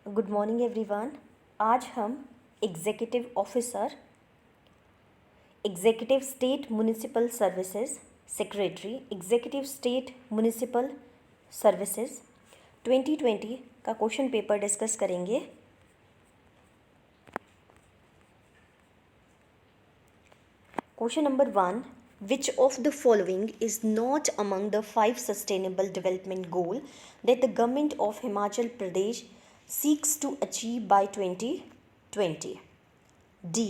Good morning everyone. आज हम executive officer, executive state municipal services secretary, executive state municipal services 2020 का question paper discuss करेंगे। Question number 1, which of the following is not among the 5 sustainable development goal that the government of Himachal Pradesh seeks to achieve by 2020? D.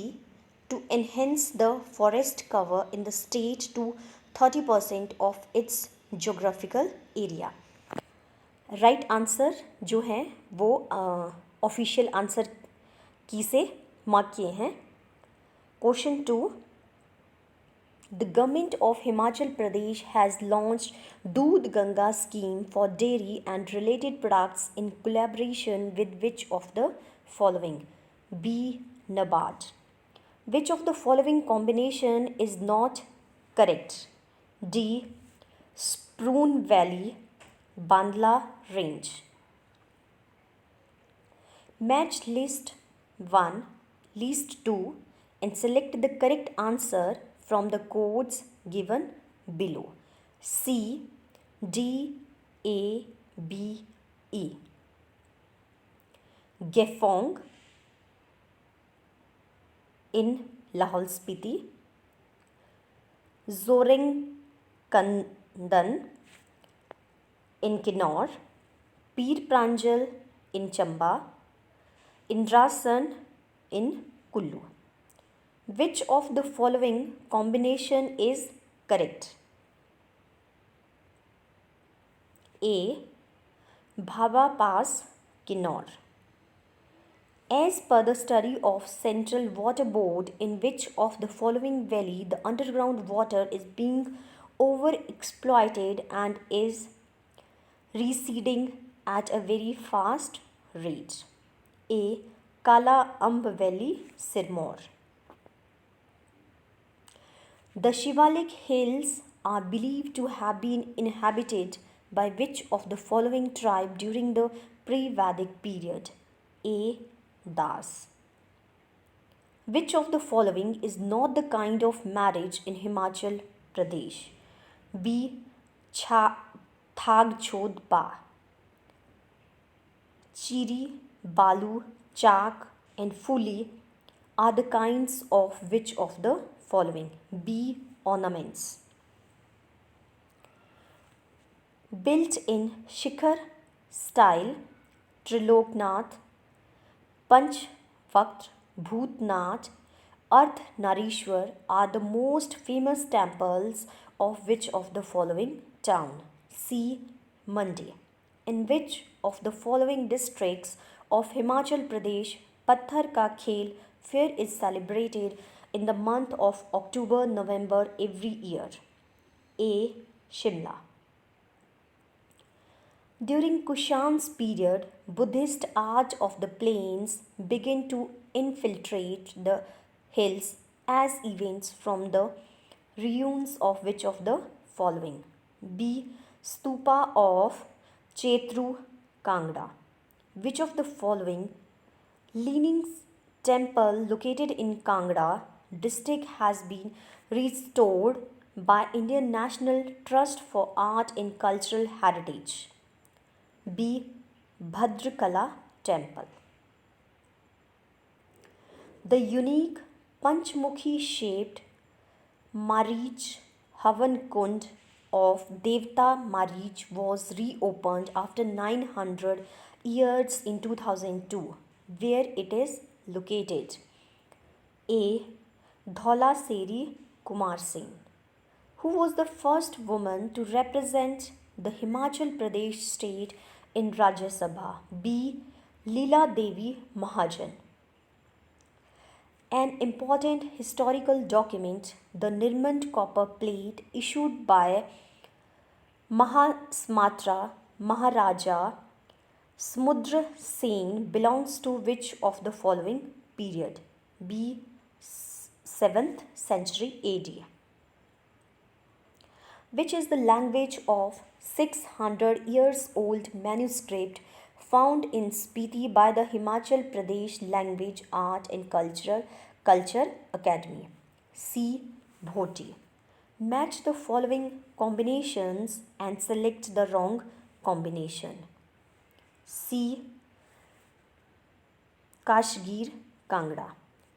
To enhance the forest cover in the state to 30% of its geographical area. Right answer जो है वो official answer की से mark किए हैं। Question 2, the government of Himachal Pradesh has launched Doodh Ganga scheme for dairy and related products in collaboration with which of the following? B. NABARD. Which of the following combination is not correct? D. Sproon Valley, Bandla Range. Match list 1, list 2 and select the correct answer from the codes given below. C, D, A, B, E. Gefong in Lahore Spiti, Zorenkandan in Kinnaur, Pir Pranjal in Chamba, Indrasan in Kullu. Which of the following combination is correct? A. Bhava Pass, Kinnaur. As per the study of Central Water Board, in which of the following valley the underground water is being overexploited and is receding at a very fast rate? A. Kala Amb Valley, Sirmaur. The Shivalik Hills are believed to have been inhabited by which of the following tribe during the pre-Vedic period? A. Das. Which of the following is not the kind of marriage in Himachal Pradesh? B. Thagchod Ba. Chiri, Balu, Chak and Fuli are the kinds of which of the following? B. Ornaments. Built in Shikhar style, Triloknath, Panchvakt, Bhutnath, Ardhanarishwar are the most famous temples of which of the following town? C. Mandi. In which of the following districts of Himachal Pradesh Patthar Ka Khel Fair is celebrated in the month of October-November every year? A. Shimla. During Kushan's period, Buddhist art of the plains began to infiltrate the hills as events from the ruins of which of the following? B. Stupa of Chetru Kangda. Which of the following Leaning temple located in Kangra district has been restored by Indian National Trust for Art and Cultural Heritage? B. Bhadrakala Temple. The unique Panchmukhi shaped Marich Havan Kund of Devta Marich was reopened after 900 years in 2002. Where it is located? A. Dhaula Seri Kumar Singh. Who was the first woman to represent the Himachal Pradesh state in Rajya Sabha? B. Leela Devi Mahajan. An important historical document, the Nirmand copper plate issued by Mahasmatra Maharaja Samudra Sen belongs to which of the following period? B. 7th century AD. Which is the language of 600 years old manuscript found in Spiti by the Himachal Pradesh Language, Art and Culture Academy? C. Bhoti. Match the following combinations and select the wrong combination. C. Kashgir Kangra.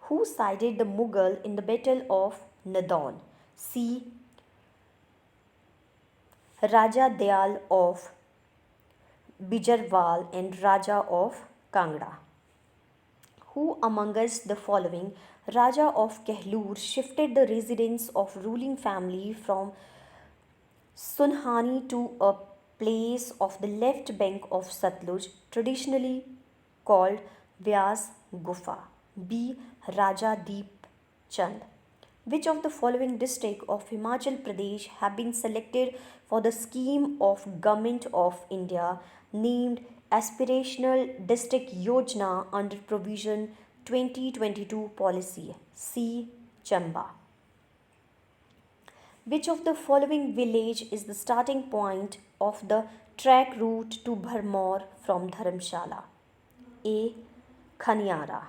Who sided the Mughal in the Battle of Nadon? C. Raja Dayal of Bijarwal and Raja of Kangra. Who amongst the following Raja of Kehlur shifted the residence of ruling family from Sunhani to a place of the left bank of Satluj, traditionally called Vyas Gufa? B. Raja Deep Chand. Which of the following districts of Himachal Pradesh have been selected for the scheme of Government of India named Aspirational District Yojana under Provision 2022 Policy? C. Chamba. Which of the following village is the starting point of the track route to Bharmor from Dharamshala? A. Khaniara.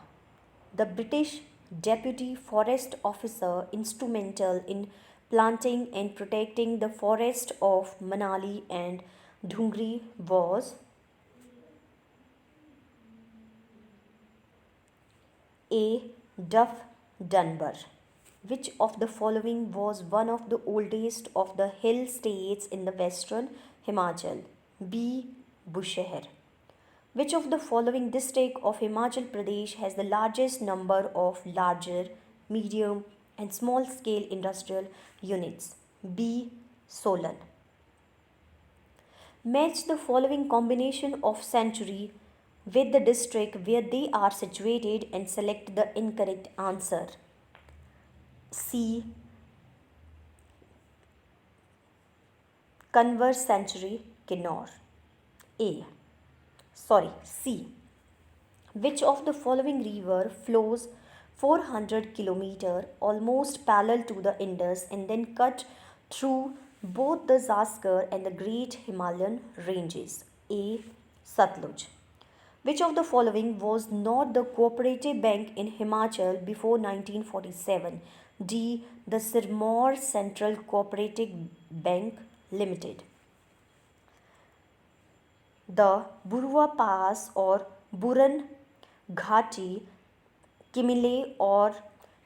The British Deputy Forest Officer instrumental in planting and protecting the forest of Manali and Dhungri was A. Duff Dunbar. Which of the following was one of the oldest of the hill states in the western Himachal? B. Bushehr. Which of the following district of Himachal Pradesh has the largest number of larger, medium and small scale industrial units? B. Solan. Match the following combination of century with the district where they are situated and select the incorrect answer. C. Converse century Kinnaur. C. Which of the following river flows 400 km almost parallel to the Indus and then cut through both the Zaskar and the Great Himalayan ranges? A. Satluj. Which of the following was not the cooperative bank in Himachal before 1947? D. The Sirmaur Central Cooperative Bank Limited. The Burua Pass or Buran Ghati, Kimile or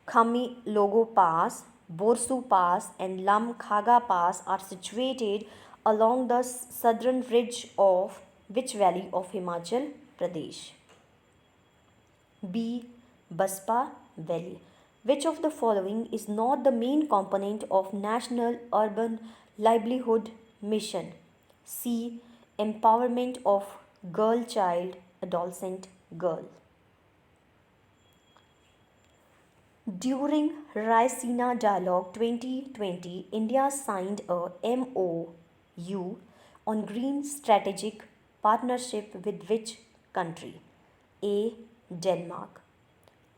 Khamilogo Pass, Borsu Pass and Lam Khaga Pass are situated along the southern ridge of which valley of Himachal Pradesh? B. Baspa Valley. Which of the following is not the main component of National Urban Livelihood Mission? C. Empowerment of girl child, adolescent girl. During Raisina Dialogue 2020, India signed a MOU on green strategic partnership with which country? A. Denmark.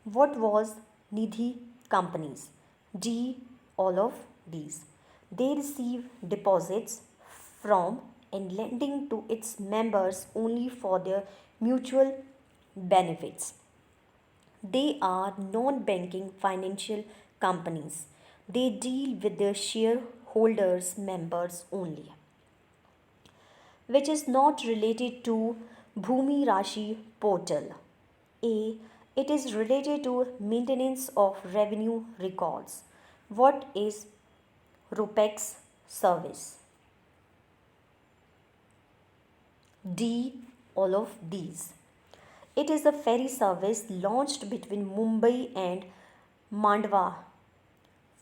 What was Nidhi companies? D. All of these. They receive deposits from and lending to its members only for their mutual benefits. They are non banking financial companies. They deal with their shareholders' members only. Which is not related to Bhumi Rashi portal? A. It is related to maintenance of revenue records. What is RUPEX service? D. All of these. It is a ferry service launched between Mumbai and Mandwa.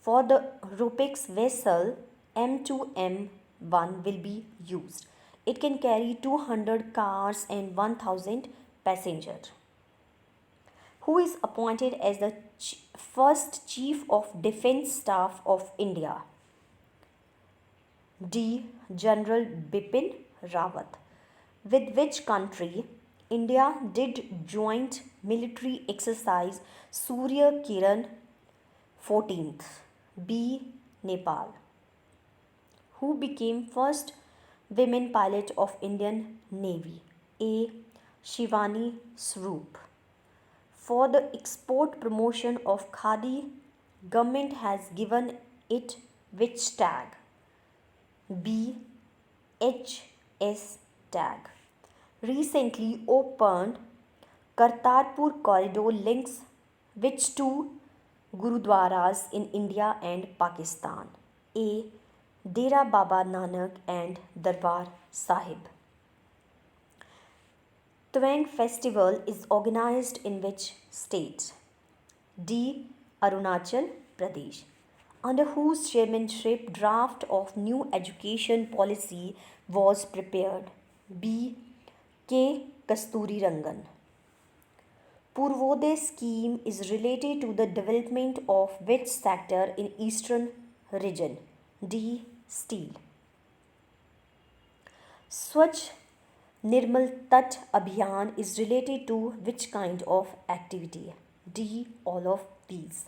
For the RUPEX vessel, M2M1 will be used. It can carry 200 cars and 1000 passengers. Who is appointed as the first Chief of Defence Staff of India? D. General Bipin Rawat. With which country India did joint military exercise Surya Kiran 14th? B. Nepal. Who became first women pilot of Indian Navy? A. Shivani Swaroop. For the export promotion of khadi, government has given it which tag? B. HS tag. Recently opened Kartarpur corridor links which two Gurudwaras in India and Pakistan? A. Dera Baba Nanak and Darbar Sahib. Twang festival is organized in which state? D. Arunachal Pradesh. Under whose chairmanship draft of new education policy was prepared? B. K. Kasturi Rangan. Purvodaya scheme is related to the development of which sector in eastern region? D. Steel. Swachh Nirmal Tat Abhiyan is related to which kind of activity? D. All of these.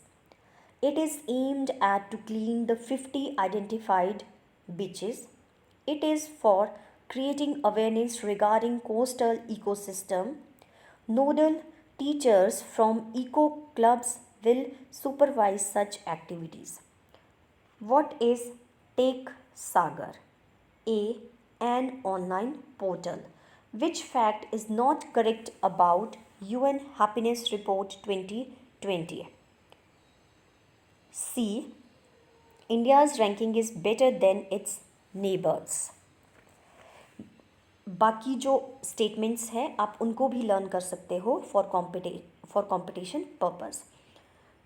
It is aimed at to clean the 50 identified beaches. It is for creating awareness regarding coastal ecosystem. Nodal teachers from eco clubs will supervise such activities. What is Take Sagar? A. An online portal. Which fact is not correct about UN Happiness Report 2020? C. India's ranking is better than its neighbors. बाकी जो statements हैं आप उनको भी learn कर सकते हो for competition purpose.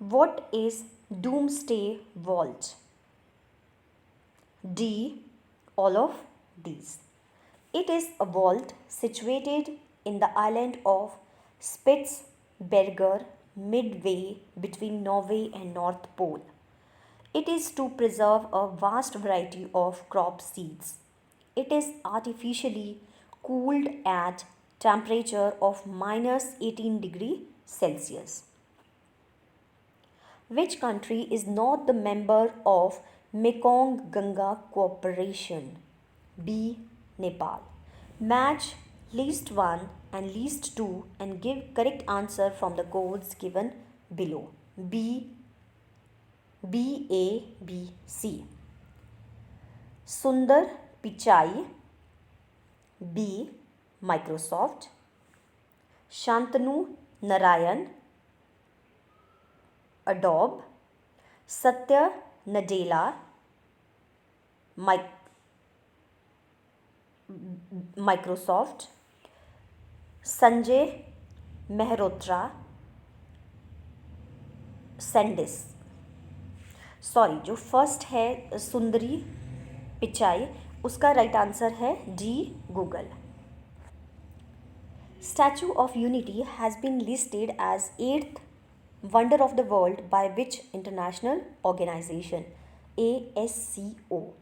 What is doomsday vault? D. All of these. It is a vault situated in the island of Spitsbergen midway between Norway and North Pole. It is to preserve a vast variety of crop seeds. It is artificially cooled at temperature of minus 18 degree Celsius. Which country is not the member of Mekong Ganga Cooperation? B. Nepal. Match least 1 and least 2 and give correct answer from the codes given below. B, A, B, C. Sundar Pichai. B. Microsoft. Shantanu Narayan. Adobe. Satya Nadella. Microsoft. Sanjay Mehrotra. Sendis. Sorry जो first है सुंदरी पिचाई उसका right answer है D Google. Statue of Unity has been listed as 8th wonder of the world by which international organization? ASCO.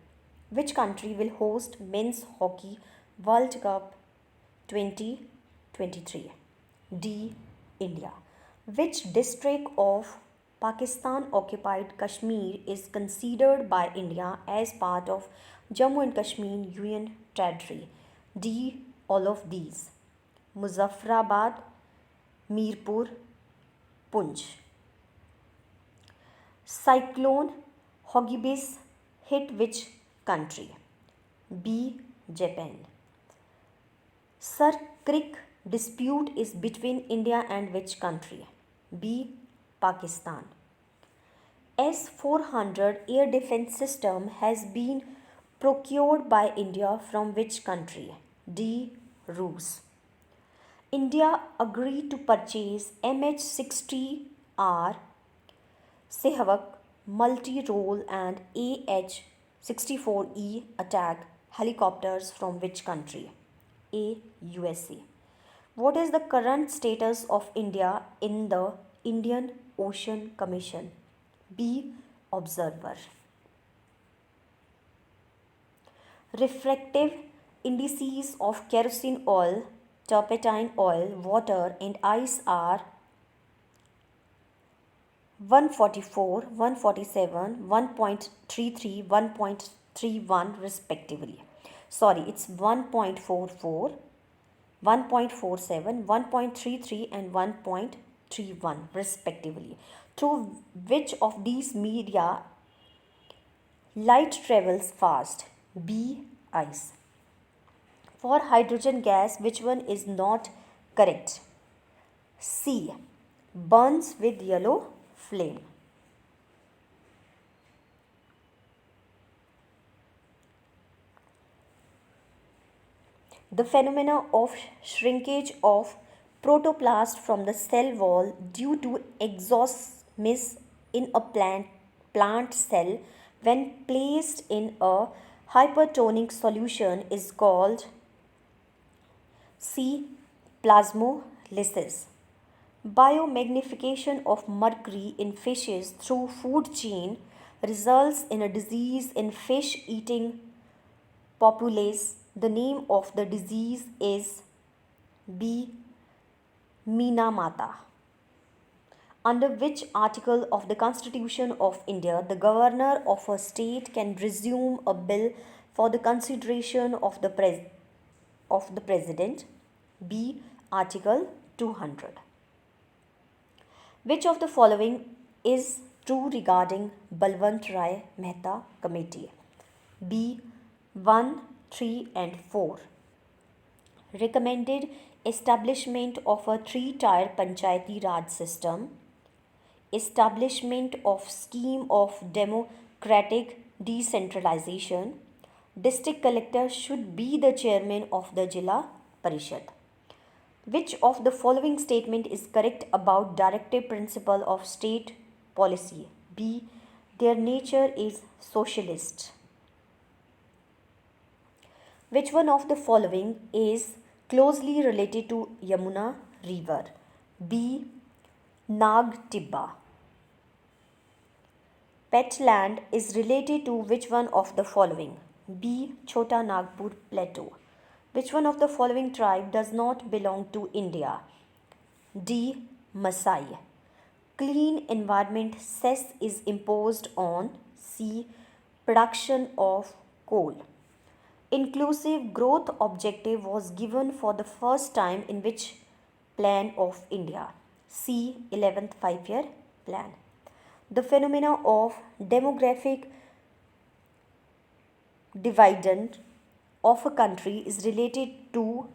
Which country will host men's hockey World Cup 2023? D. India. Which district of Pakistan occupied Kashmir is considered by India as part of Jammu and Kashmir Union Territory? D. All of these. Muzaffarabad, Mirpur, Punch. Cyclone Hagibis hit which country? B. Japan. Sir Creek dispute is between India and which country? B. Pakistan. S-400 air defense system has been procured by India from which country? D. Rus. India agreed to purchase MH-60R Sehwak multi-role and AH-64E attack helicopters from which country? A. USA. What is the current status of India in the Indian Ocean Commission? B. Observer. Refractive indices of kerosene oil, turpentine oil, water and ice are 144, 147, 1.33, 1.31 respectively. Sorry, it's 1.44, 1.47, 1.33 and 1.31 respectively. Through which of these media light travels fast? B. Ice. For hydrogen gas, which one is not correct? C. Burns with yellow flame. The phenomena of shrinkage of protoplast from the cell wall due to exosmosis in a plant cell when placed in a hypertonic solution is called C. Plasmolysis. Biomagnification of mercury in fishes through food chain results in a disease in fish eating populace. The name of the disease is B. Minamata. Under which article of the Constitution of India the governor of a state can resume a bill for the consideration of the president? B. Article 200. Which of the following is true regarding Balwant Rai Mehta Committee? B. 1, 3 and 4. Recommended establishment of a three-tier Panchayati Raj system. Establishment of scheme of democratic decentralization. District collector should be the chairman of the Jilla Parishad. Which of the following statement is correct about directive principle of state policy? B. Their nature is socialist. Which one of the following is closely related to Yamuna river? B. Nag Tibba. Petland is related to which one of the following? B. Chota Nagpur Plateau. Which one of the following tribe does not belong to India? D. Maasai. Clean environment cess is imposed on C. Production of coal. Inclusive growth objective was given for the first time in which plan of India? C. 11th five-year plan. The phenomena of demographic dividend of a country is related to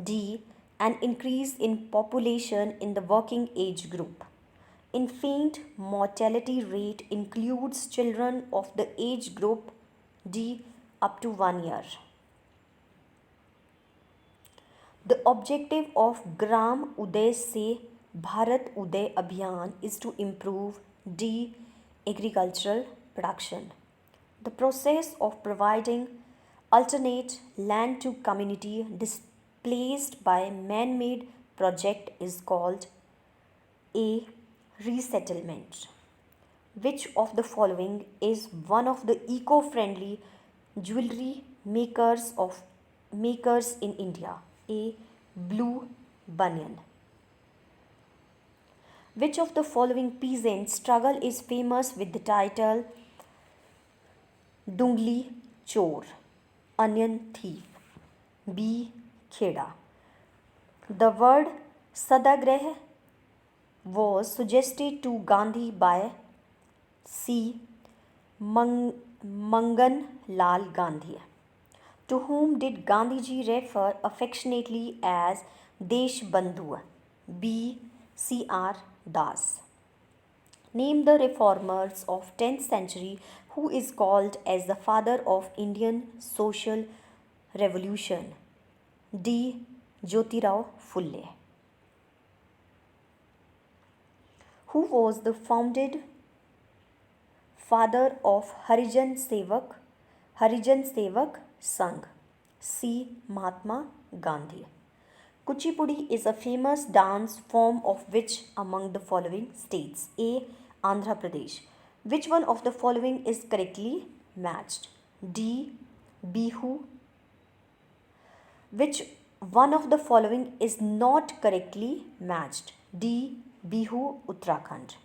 D. An increase in population in the working age group. Infant mortality rate includes children of the age group D up to 1 year. The objective of Gram Uday Se Bharat Uday Abhiyan is to improve D. Agricultural production. The process of providing alternate land to community displaced by man-made project is called A. Resettlement. Which of the following is one of the eco-friendly jewelry makers in India? A. Blue Bunyan. Which of the following peasant struggle is famous with the title Dungli Chor, onion thief? B. Kheda. The word Sadagrah was suggested to Gandhi by C. Mangan Lal Gandhi. To whom did Gandhiji refer affectionately as Desh Bandhu? B. C.R. Das. Name the reformers of 10th century who is called as the father of Indian social revolution. D. Jyotirao Phule. Who was the founded father of Harijan Sevak Sangh? C. Mahatma Gandhi. Kuchipudi is a famous dance form of which among the following states? A. Andhra Pradesh. Which one of the following is correctly matched? D. Bihu. Which one of the following is not correctly matched? D. Bihu Uttarakhand.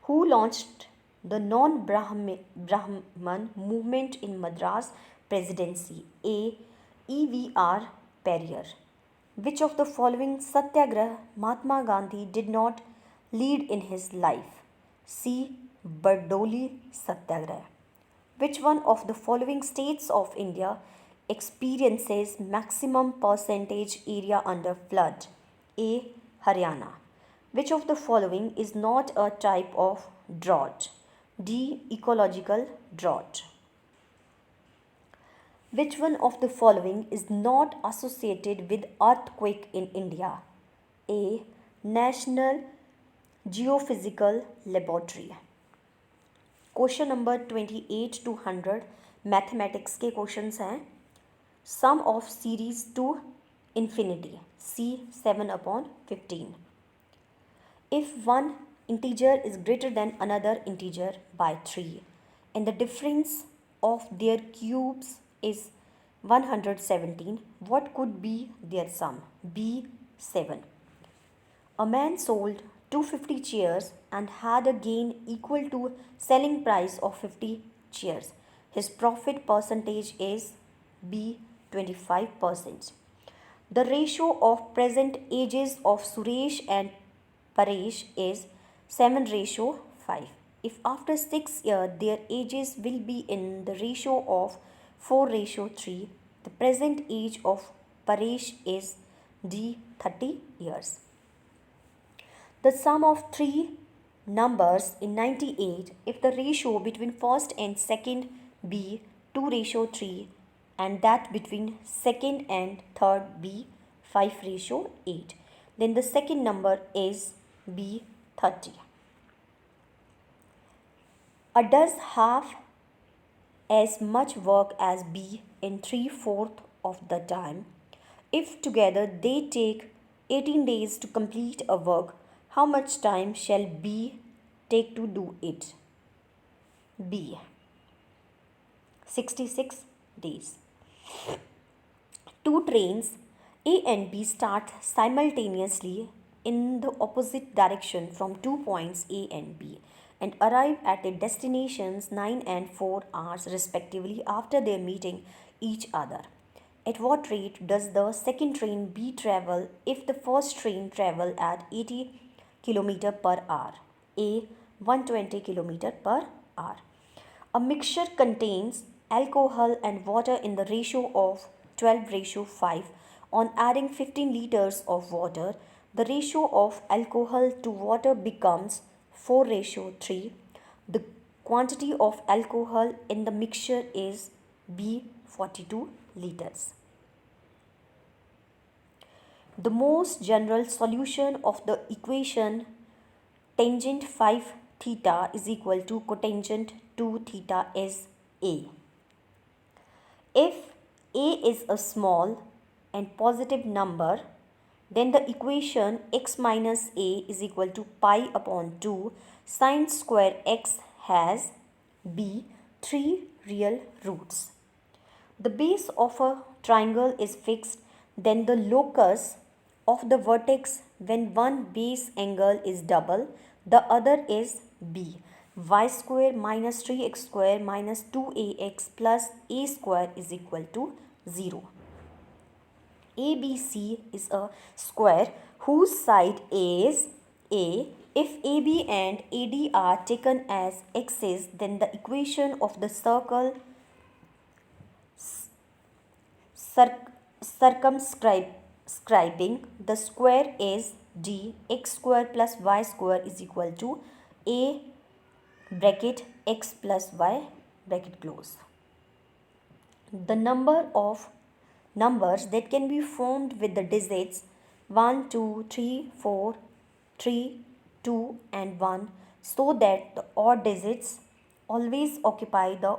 Who launched the non-Brahman movement in Madras Presidency? A. E.V.R. Perrier. Which of the following satyagrah Mahatma Gandhi did not lead in his life? C. Bardoli Satyagrah. Which one of the following states of India experiences maximum percentage area under flood? A. Haryana. Which of the following is not a type of drought? D. Ecological drought. Which one of the following is not associated with earthquake in India? A. National Geophysical Laboratory. Question number 28 to 100 mathematics के questions हैं. Sum of series to infinity, C 7/15. If one integer is greater than another integer by 3 and the difference of their cubes is 117, what could be their sum? B 7. A man sold 250 chairs and had a gain equal to selling price of 50 chairs. His profit percentage is B 25%. The ratio of present ages of Suresh and Paresh is 7:5. If after 6 years their ages will be in the ratio of 4:3, the present age of Paresh is D 30 years. The sum of three numbers in 98 if the ratio between first and second be 2:3 and that between second and third be 5:8, then the second number is B 30. A does half as much work as B in 3/4 of the time. If together they take 18 days to complete a work, how much time shall B take to do it? B 66 days. Two trains A and B start simultaneously in the opposite direction from 2 points A and B and arrive at their destinations 9 and 4 hours respectively after their meeting each other. At what rate does the second train B travel if the first train travel at 80 km per hour? A 120 km per hour. A mixture contains alcohol and water in the ratio of 12:5. On adding 15 liters of water, the ratio of alcohol to water becomes 4:3. The quantity of alcohol in the mixture is B 42 liters. The most general solution of the equation tangent 5 theta is equal to cotangent 2 theta is A. If A is a small and positive number, then the equation x minus A is equal to pi upon 2 sine square x has B 3 real roots. The base of a triangle is fixed, then the locus of the vertex when one base angle is double, the other is B. Y square minus 3x square minus 2ax plus a square is equal to 0. ABC is a square whose side is A. If AB and AD are taken as axes, then the equation of the circle circumscribing the square is D. X square plus y square is equal to A bracket x plus y bracket close. The number of numbers that can be formed with the digits 1, 2, 3, 4, 3, 2 and 1 so that the odd digits always occupy the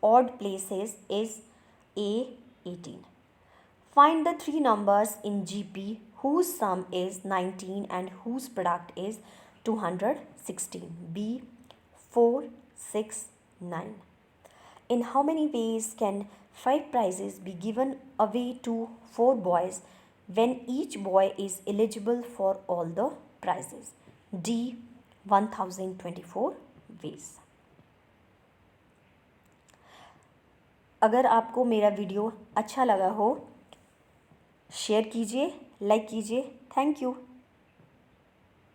odd places is A 18. Find the three numbers in GP whose sum is 19 and whose product is 216. B 4, 6, 9. In how many ways can 5 prizes be given away to 4 boys when each boy is eligible for all the prizes? D 1024 ways. अगर आपको मेरा video अच्छा लगा हो share कीजिए, like कीजिए। Thank you.